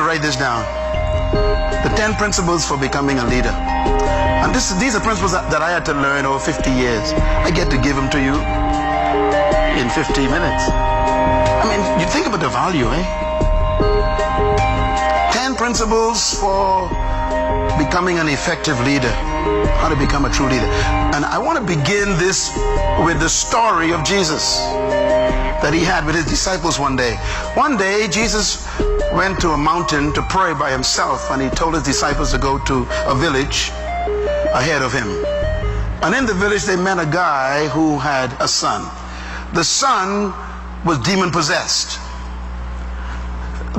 write this down. The 10 principles for becoming a leader. And these are principles that I had to learn over 50 years. I get to give them to you in 50 minutes. I mean, you think about the value, eh? 10 principles for becoming an effective leader. How to become a true leader. And I want to begin this with the story of Jesus that he had with his disciples one day. One day, Jesus went to a mountain to pray by himself, and he told his disciples to go to a village ahead of him. And in the village, they met a guy who had a son. The son was demon-possessed.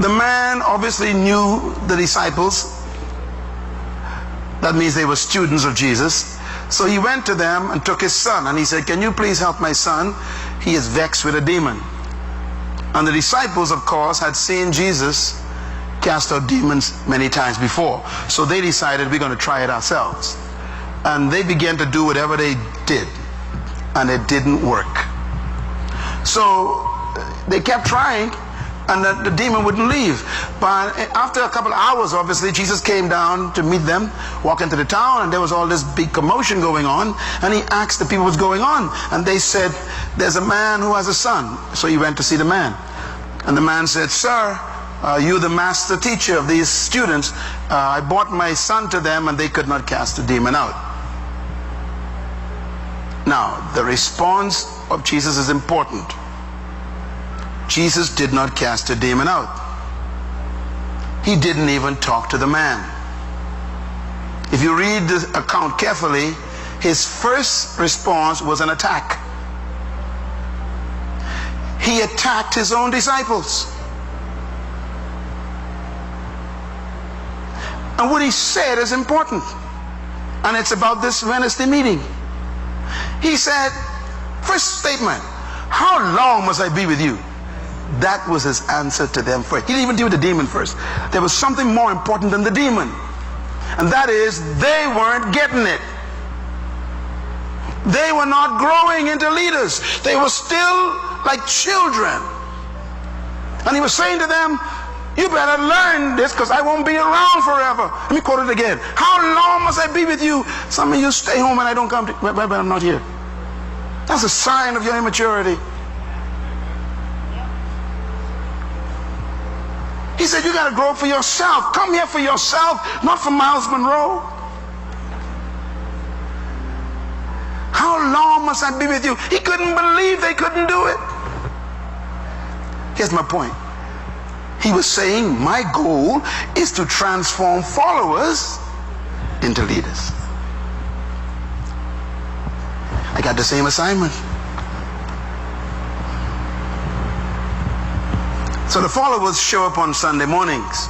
The man obviously knew the disciples. That means they were students of Jesus. So he went to them and took his son, and he said, "Can you please help my son? He is vexed with a demon." And the disciples, of course, had seen Jesus cast out demons many times before. So they decided, we're going to try it ourselves. And they began to do whatever they did, and it didn't work. So they kept trying, and the demon wouldn't leave. But after a couple of hours, obviously, Jesus came down to meet them, walk into the town, and there was all this big commotion going on. And he asked the people what's going on. And they said, "There's a man who has a son." So he went to see the man. And the man said, "Sir, you're the master teacher of these students. I brought my son to them, and they could not cast the demon out." Now, the response of Jesus is important. Jesus did not cast a demon out. He didn't even talk to the man. If you read the account carefully, his first response was an attack. He attacked his own disciples. And what he said is important. And it's about this Wednesday meeting. He said, first statement, "How long must I be with you?" That was his answer to them first. He didn't even deal with the demon first. There was something more important than the demon. And that is, they weren't getting it. They were not growing into leaders. They were still like children. And he was saying to them, "You better learn this, because I won't be around forever." Let me quote it again. "How long must I be with you? Some of you stay home and I don't come to, but I'm not here." That's a sign of your immaturity. He said, "You got to grow for yourself. Come here for yourself, not for Myles Munroe. How long must I be with you?" He couldn't believe they couldn't do it. Here's my point. He was saying, my goal is to transform followers into leaders. I got the same assignment. So the followers show up on Sunday mornings.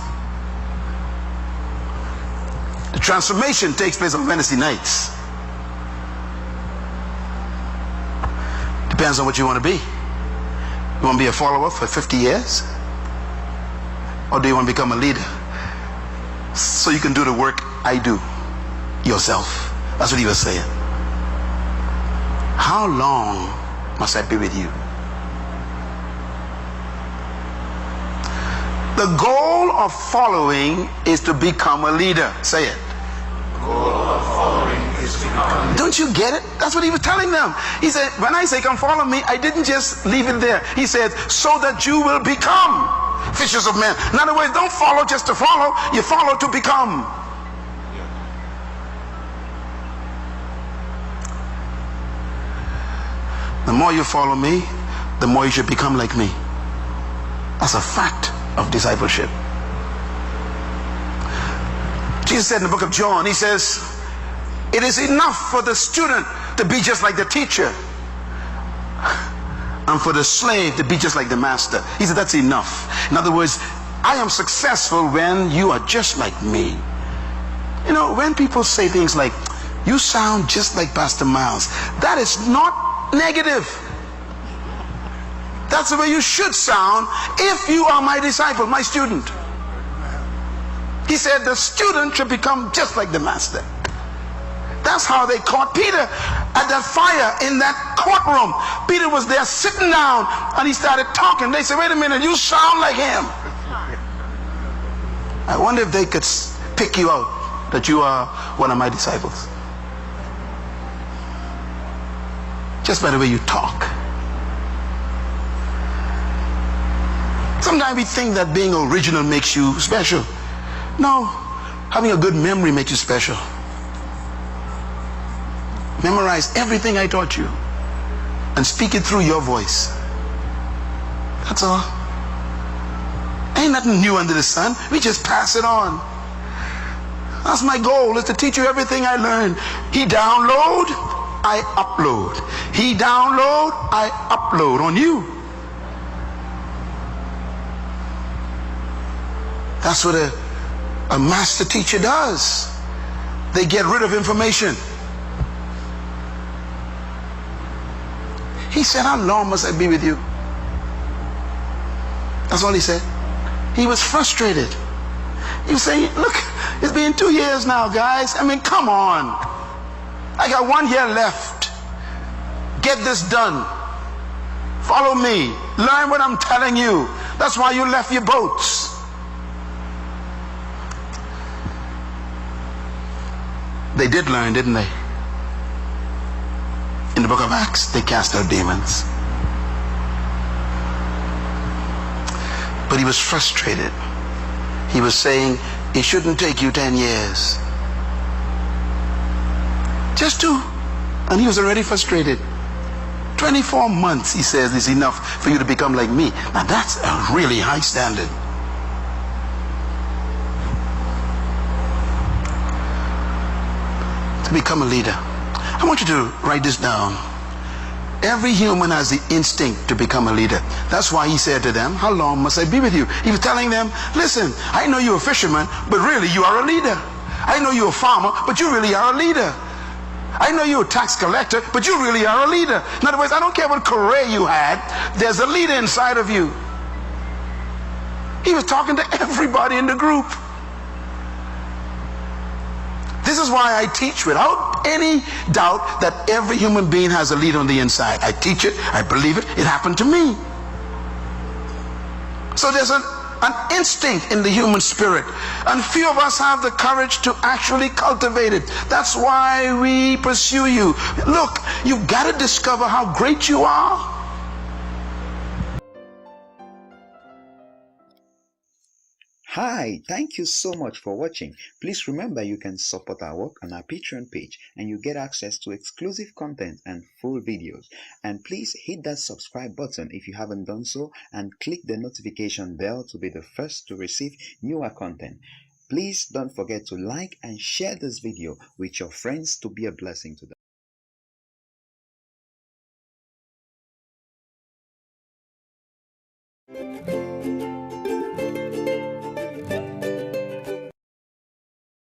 The transformation takes place on Wednesday nights. Depends on what you want to be. You want to be a follower for 50 years? Or do you want to become a leader? So you can do the work I do yourself. That's what he was saying. How long must I be with you? The goal of following is to become a leader. Say it. The goal of following is to become a leader. Don't you get it? That's what he was telling them. He said, when I say come follow me, I didn't just leave it there. He said, so that you will become fishers of men. In other words, don't follow just to follow. You follow to become. The more you follow me, the more you should become like me. That's a fact of discipleship. Jesus said in the book of John, he says, it is enough for the student to be just like the teacher, and for the slave to be just like the master. He said that's enough. In other words, I am successful when you are just like me. You know, when people say things like, you sound just like Pastor Myles, that is not negative. That's the way you should sound if you are my disciple, my student. He said the student should become just like the master. That's how they caught Peter at that fire in that courtroom. Peter was there sitting down and he started talking. They said, wait a minute, you sound like him. I wonder if they could pick you out that you are one of my disciples. Just by the way you talk. Sometimes we think that being original makes you special. No, having a good memory makes you special. Memorize everything I taught you and speak it through your voice. That's all. Ain't nothing new under the sun. We just pass it on. That's my goal, is to teach you everything I learned. He download, I upload. He download, I upload on you. That's what a master teacher does. They get rid of information. He said, how long must I be with you? That's all he said. He was frustrated. He was saying, look, it's been 2 years now, guys. I mean, come on. I got 1 year left. Get this done. Follow me. Learn what I'm telling you. That's why you left your boats. They did learn, didn't they? In the book of Acts, they cast out demons. But he was frustrated. He was saying, it shouldn't take you 10 years. Just 2. And he was already frustrated. 24 months, he says, is enough for you to become like me. Now that's a really high standard. To become a leader. I want you to write this down. Every human has the instinct to become a leader. That's why he said to them, how long must I be with you? He was telling them, listen, I know you're a fisherman, but really you are a leader. I know you're a farmer, but you really are a leader. I know you're a tax collector, but you really are a leader. In other words, I don't care what career you had, there's a leader inside of you. He was talking to everybody in the group. This is why I teach without any doubt that every human being has a leader on the inside. I teach it, I believe it, it happened to me. So there's an instinct in the human spirit, and few of us have the courage to actually cultivate it. That's why we pursue you. Look, you've got to discover how great you are. Hi, thank you so much for watching. Please remember you can support our work on our Patreon page and you get access to exclusive content and full videos. And please hit that subscribe button if you haven't done so, and click the notification bell to be the first to receive newer content. Please don't forget to like and share this video with your friends to be a blessing to them.